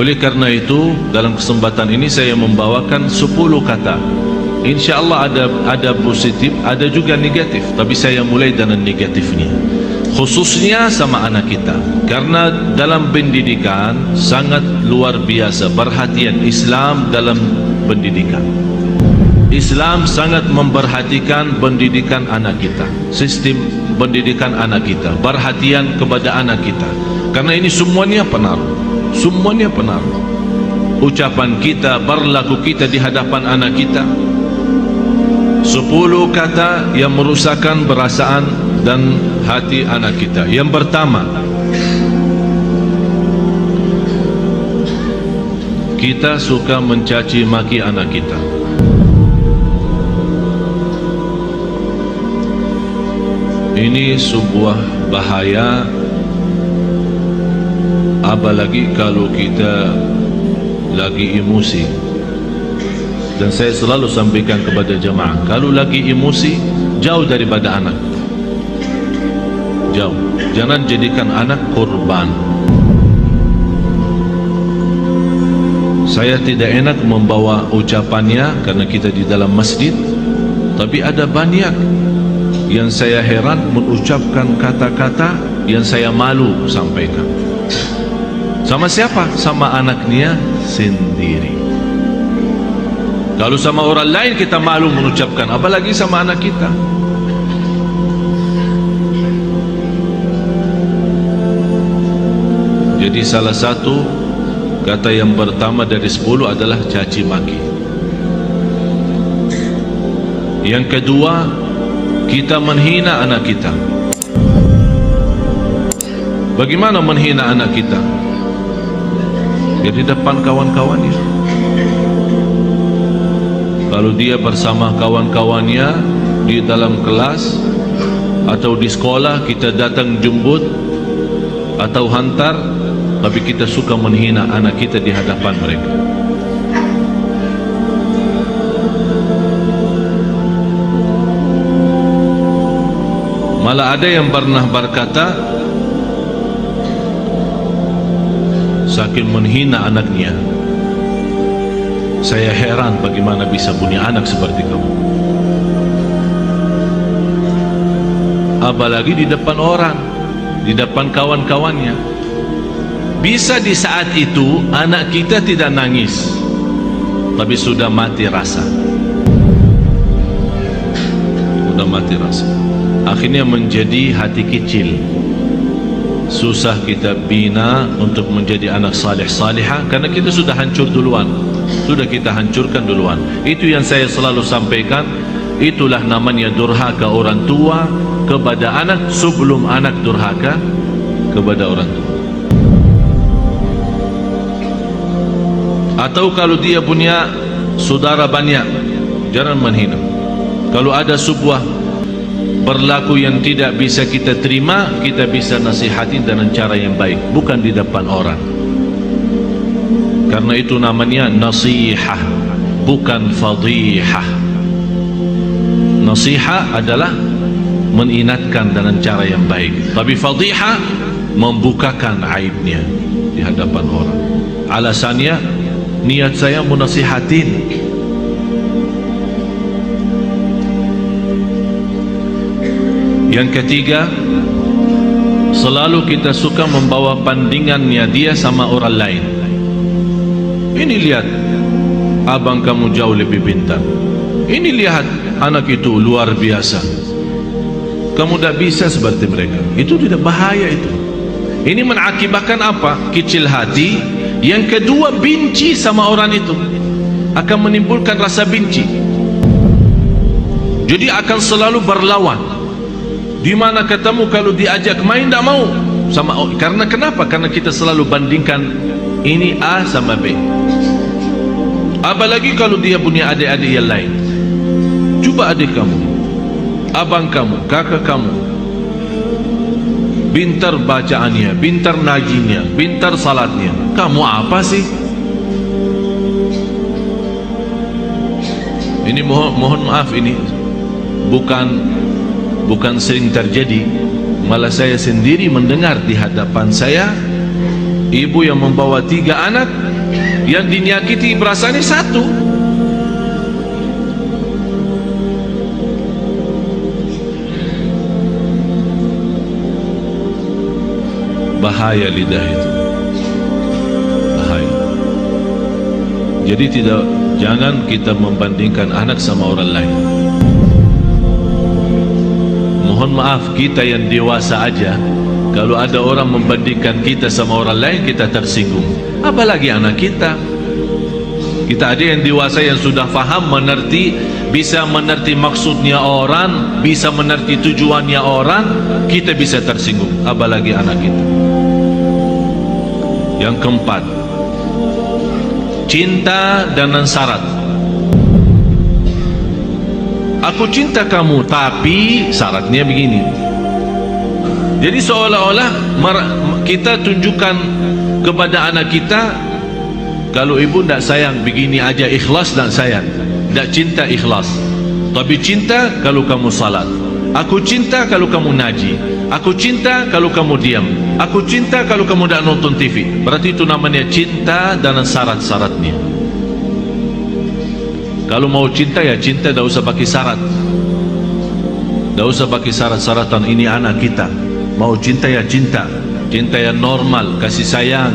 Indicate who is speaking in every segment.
Speaker 1: Oleh karena itu, dalam kesempatan ini saya membawakan 10 kata. InsyaAllah ada positif, ada juga negatif, tapi saya mulai dengan negatifnya, khususnya sama anak kita. Karena dalam pendidikan sangat luar biasa perhatian Islam dalam pendidikan. Islam sangat memperhatikan pendidikan anak kita, sistem pendidikan anak kita, perhatian kepada anak kita. Karena ini semuanya pengaruh, semuanya pengaruh. Ucapan kita, berlaku kita di hadapan anak kita. 10 kata yang merusakkan perasaan dan hati anak kita. Yang pertama, kita suka mencaci maki anak kita. Ini sebuah bahaya, apalagi kalau kita lagi emosi. Dan saya selalu sampaikan kepada jemaah, kalau lagi emosi, jauh daripada anak, jauh. Jangan jadikan anak korban. Saya tidak enak membawa ucapannya karena kita di dalam masjid, tapi ada banyak yang saya heran mengucapkan kata-kata yang saya malu sampaikan. Sama siapa? Sama anaknya sendiri. Kalau sama orang lain kita malu mengucapkan, apalagi sama anak kita. Jadi salah satu kata yang pertama dari 10 adalah caci maki. Yang kedua, kita menghina anak kita. Bagaimana menghina anak kita? Di depan kawan-kawannya. Kalau dia bersama kawan-kawannya di dalam kelas atau di sekolah, kita datang jemput atau hantar, tapi kita suka menghina anak kita di hadapan mereka. Malah ada yang pernah berkata, saking menghina anaknya, saya heran bagaimana bisa punya anak seperti kamu. Apalagi di depan orang, di depan kawan-kawannya. Bisa di saat itu anak kita tidak nangis, tapi sudah mati rasa, sudah mati rasa. Akhirnya menjadi hati kecil. Susah kita bina untuk menjadi anak salih salihah karena kita sudah hancur duluan, sudah kita hancurkan duluan. Itu yang saya selalu sampaikan. Itulah namanya durhaka orang tua kepada anak sebelum anak durhaka kepada orang tua. Atau kalau dia punya saudara banyak, jangan menghina. Kalau ada sebuah berlaku yang tidak bisa kita terima, kita bisa nasihatin dengan cara yang baik, bukan di depan orang. Karena itu namanya nasihah, bukan fadihah. Nasihah adalah mengingatkan dengan cara yang baik, tapi fadihah membukakan aibnya di hadapan orang. Alasannya, niat saya menasihatin. Yang ketiga, selalu kita suka membawa bandingannya dia sama orang lain. Ini lihat, abang kamu jauh lebih pintar. Ini lihat, anak itu luar biasa. Kamu tidak bisa seperti mereka. Itu tidak bahaya itu. Ini mengakibatkan apa? Kecil hati. Yang kedua, benci sama orang itu. Akan menimbulkan rasa benci. Jadi akan selalu berlawan. Di mana ketemu kalau diajak main tidak mau sama. Karena kenapa? Karena kita selalu bandingkan ini A sama B. Apalagi kalau dia punya adik-adik yang lain. Coba adik kamu, abang kamu, kakak kamu, pintar bacaannya, pintar najinya, pintar salatnya. Kamu apa sih? Ini mohon maaf, ini bukan sering terjadi, malah saya sendiri mendengar di hadapan saya ibu yang membawa 3 anak, yang dinyakiti perasaannya 1. Bahaya lidah itu, bahaya. Jadi jangan kita membandingkan anak sama orang lain. Mohon maaf, kita yang dewasa aja, kalau ada orang membandingkan kita sama orang lain, kita tersinggung, apalagi anak kita. Kita ada yang dewasa yang sudah faham, mengerti, bisa mengerti maksudnya orang, bisa mengerti tujuannya orang, kita bisa tersinggung, apalagi anak kita. Yang keempat, cinta dengan syarat. Aku cinta kamu, tapi syaratnya begini. Jadi seolah-olah kita tunjukkan kepada anak kita, kalau ibu tidak sayang begini aja, ikhlas dan sayang, tidak cinta ikhlas. Tapi cinta kalau kamu salat. Aku cinta kalau kamu ngaji. Aku cinta kalau kamu diam. Aku cinta kalau kamu tidak nonton TV. Berarti itu namanya cinta dan syarat-syaratnya. Kalau mau cinta ya cinta, tidak usah pakai syarat. Tidak usah pakai syarat-syaratan. Ini anak kita. Mau cinta ya cinta. Cinta yang normal, kasih sayang,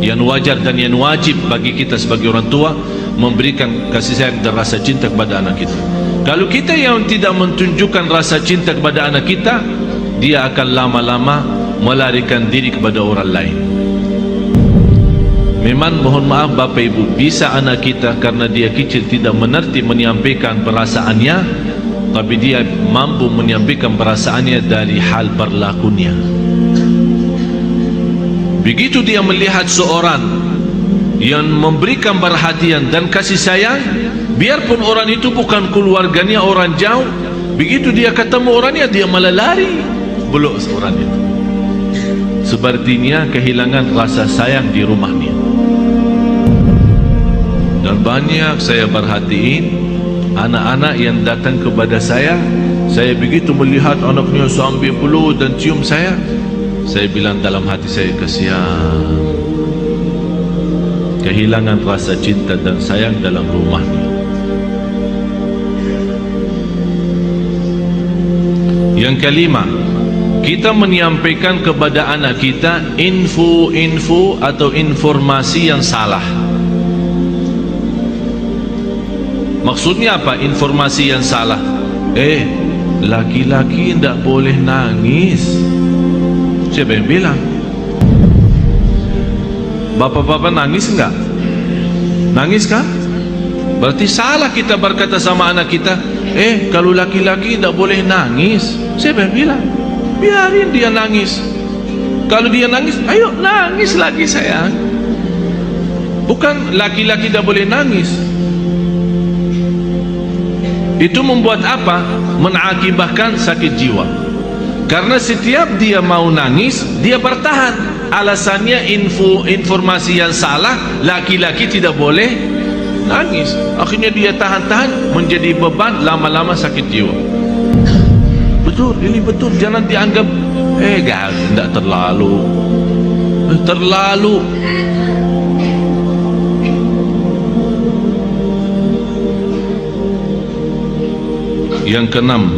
Speaker 1: yang wajar dan yang wajib bagi kita sebagai orang tua, memberikan kasih sayang dan rasa cinta kepada anak kita. Kalau kita yang tidak menunjukkan rasa cinta kepada anak kita, dia akan lama-lama melarikan diri kepada orang lain. Memang mohon maaf Bapak Ibu, bisa anak kita karena dia kecil tidak mengerti menyampaikan perasaannya, tapi dia mampu menyampaikan perasaannya dari hal berlakunya. Begitu dia melihat seorang yang memberikan perhatian dan kasih sayang, biarpun orang itu bukan keluarganya, orang jauh, begitu dia ketemu orangnya, dia malah lari, belok orang itu. Sepertinya kehilangan rasa sayang di rumahnya. Dan banyak saya perhatiin anak-anak yang datang kepada saya begitu melihat anaknya sambil peluk dan cium saya bilang dalam hati saya, kasihan, kehilangan rasa cinta dan sayang dalam rumahnya. Yang kelima, kita menyampaikan kepada anak kita info-info atau informasi yang salah. Maksudnya apa informasi yang salah? Laki-laki tidak boleh nangis. Siapa yang bilang? Bapak-bapak nangis enggak? Nangis kan? Berarti salah kita berkata sama anak kita, kalau laki-laki tidak boleh nangis. Siapa yang bilang? Biarin dia nangis. Kalau dia nangis, ayo nangis lagi sayang. Bukan laki-laki tidak boleh nangis. Itu membuat apa? Mengakibatkan sakit jiwa. Karena setiap dia mau nangis, dia bertahan. Alasannya informasi yang salah, laki-laki tidak boleh nangis. Akhirnya dia tahan-tahan, menjadi beban, lama-lama sakit jiwa. Betul, ini betul. Jangan dianggap tidak terlalu. Terlalu. Yang keenam,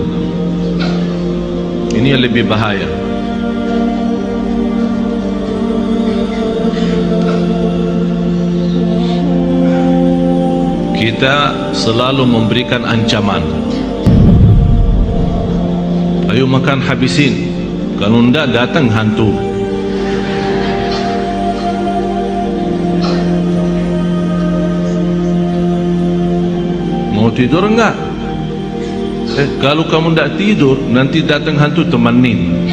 Speaker 1: ini yang lebih bahaya. Kita selalu memberikan ancaman. Ayo makan habisin, kalau tidak datang hantu. Mau tidur enggak? Kalau kamu tidak tidur, nanti datang hantu, temenin.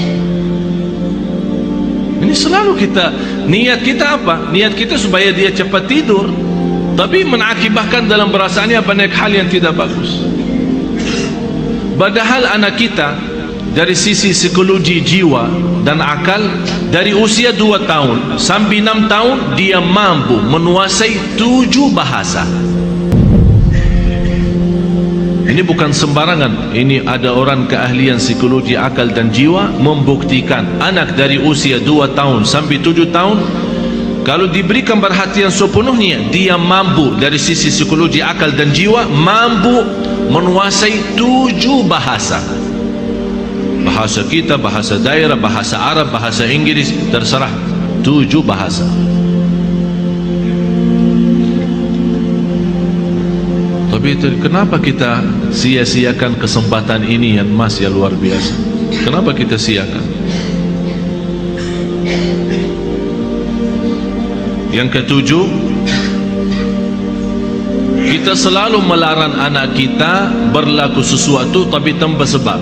Speaker 1: Ini selalu kita, niat kita apa? Niat kita supaya dia cepat tidur, tapi mengakibatkan dalam perasaannya banyak hal yang tidak bagus. Padahal anak kita dari sisi psikologi jiwa dan akal, dari usia 2 tahun sampai 6 tahun dia mampu menguasai 7 bahasa. Ini bukan sembarangan. Ini ada orang keahlian psikologi akal dan jiwa membuktikan anak dari usia 2 tahun sampai 7 tahun kalau diberikan perhatian sepenuhnya, dia mampu dari sisi psikologi, akal dan jiwa, mampu menguasai 7 bahasa. Bahasa kita, bahasa daerah, bahasa Arab, bahasa Inggris, terserah, 7 bahasa. Tapi kenapa kita sia-siakan kesempatan ini yang masih luar biasa? Kenapa kita siakan? Yang ketujuh, kita selalu melarang anak kita berlaku sesuatu tapi tanpa sebab.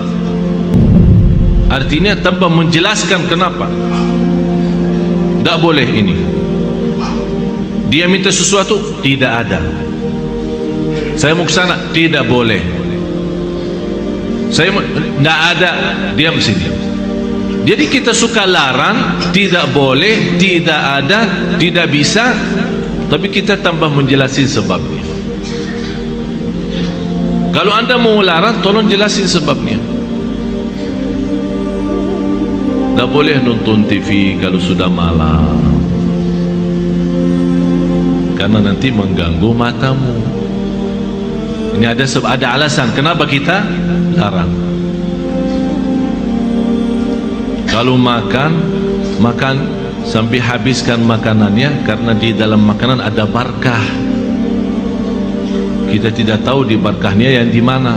Speaker 1: Artinya tanpa menjelaskan kenapa. Tak boleh ini. Dia minta sesuatu, tidak ada. Saya mau ke sana, tidak boleh. Saya tidak ada, diam sini. Jadi kita suka larang, tidak boleh, tidak ada, tidak bisa, tapi kita tambah menjelasin sebabnya. Kalau anda mau larang, tolong jelasin sebabnya. Tak boleh nonton TV kalau sudah malam, karena nanti mengganggu matamu. Ini ada alasan kenapa kita larang. Kalau makan sampai habiskan makanannya, karena di dalam makanan ada barakah. Kita tidak tahu di barakahnya yang di mana.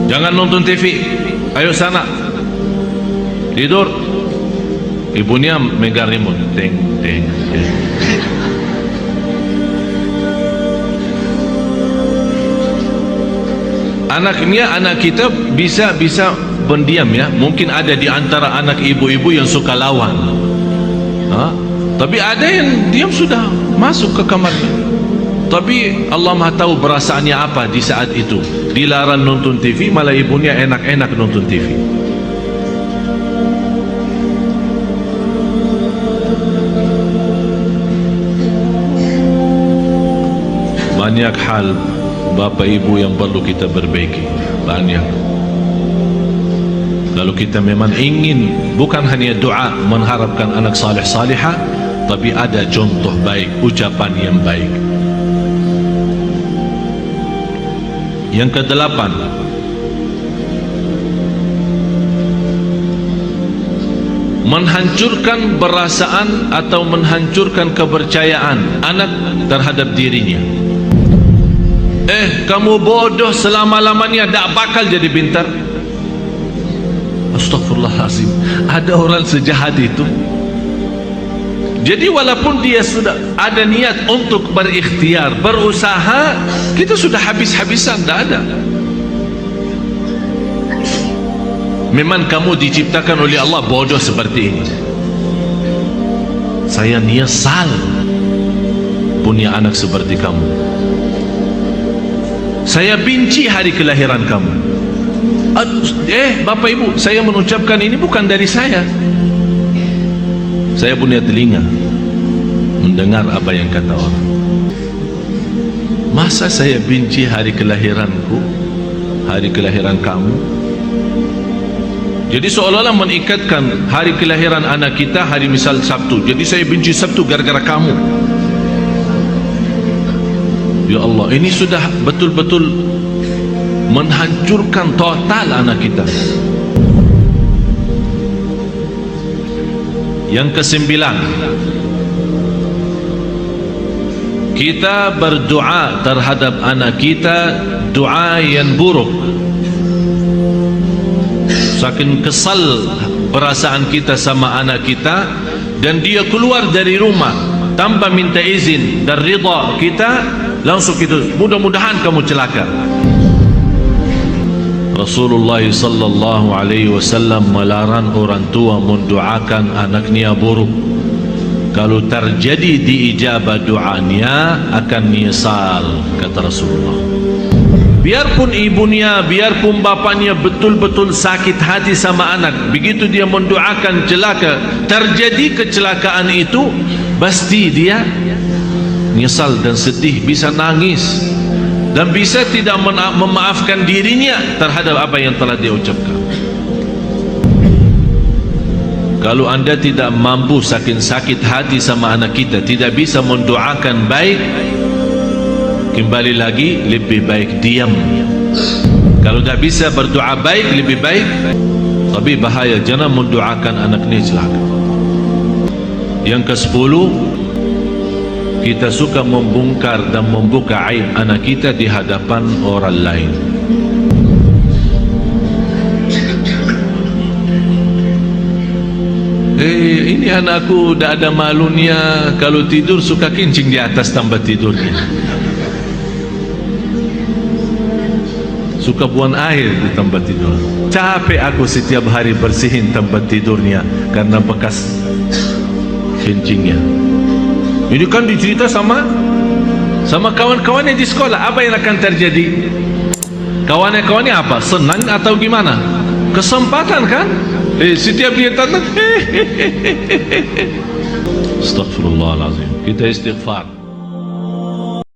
Speaker 1: Jangan nonton TV, ayo sana tidur. Ibunya megang remote, teng teng teng. Anak kita bisa pendiam ya. Mungkin ada di antara anak ibu-ibu yang suka lawan, tapi ada yang diam sudah masuk ke kamarnya. Tapi Allah Maha tahu perasaannya apa di saat itu. Dilarang nonton TV, malah ibunya enak-enak nonton TV. Banyak hal Bapak Ibu yang perlu kita perbaiki, banyak. Kalau kita memang ingin bukan hanya doa mengharapkan anak saleh salihah, tapi ada contoh baik, ucapan yang baik. Yang ke-8, menghancurkan perasaan atau menghancurkan kepercayaan anak terhadap dirinya. Kamu bodoh selama-lamanya, tak bakal jadi pintar. Astaghfirullahaladzim, ada orang sejahat itu. Jadi walaupun dia sudah ada niat untuk berikhtiar, berusaha, kita sudah habis-habisan, tak ada. Memang kamu diciptakan oleh Allah bodoh seperti ini. Saya nyesal punya anak seperti kamu. Saya benci hari kelahiran kamu. Bapak Ibu, saya mengucapkan ini bukan dari saya. Saya punya telinga mendengar apa yang kata orang. Masa saya benci hari kelahiranku, hari kelahiran kamu? Jadi seolah-olah mengikatkan hari kelahiran anak kita hari misal Sabtu. Jadi saya benci Sabtu gara-gara kamu. Ya Allah, ini sudah betul-betul menghancurkan total anak kita. Yang ke-9, kita berdoa terhadap anak kita doa yang buruk. Saking kesal perasaan kita sama anak kita, dan dia keluar dari rumah tanpa minta izin dan ridha kita, langsung kita, mudah-mudahan kamu celaka. Rasulullah sallallahu alaihi wasallam melarang orang tua mendoakan anaknya buruk. Kalau terjadi diijabah doanya akan menyesal, kata Rasulullah. Biarpun ibunya, biarpun bapaknya betul-betul sakit hati sama anak, begitu dia mendoakan celaka, terjadi kecelakaan itu, pasti dia menyesal dan sedih, bisa nangis, dan bisa tidak memaafkan dirinya terhadap apa yang telah dia ucapkan. Kalau anda tidak mampu sakit hati sama anak kita, tidak bisa mendoakan baik, kembali lagi lebih baik diam. Kalau tidak bisa berdoa baik, lebih baik. Tapi bahaya, jangan mendoakan anak ni celaka. Yang ke-10, kita suka membongkar dan membuka aib anak kita di hadapan orang lain. Ini anakku dah ada malunya, kalau tidur suka kencing di atas tempat tidurnya, suka buang air di tempat tidur. Capek aku setiap hari bersihin tempat tidurnya karena bekas kencingnya. Ini kan dicerita sama kawan-kawannya di sekolah. Apa yang akan terjadi? Kawan-kawannya apa? Senang atau gimana? Kesempatan kan? Setiap dia tanda Astaghfirullahaladzim. Kita istighfar.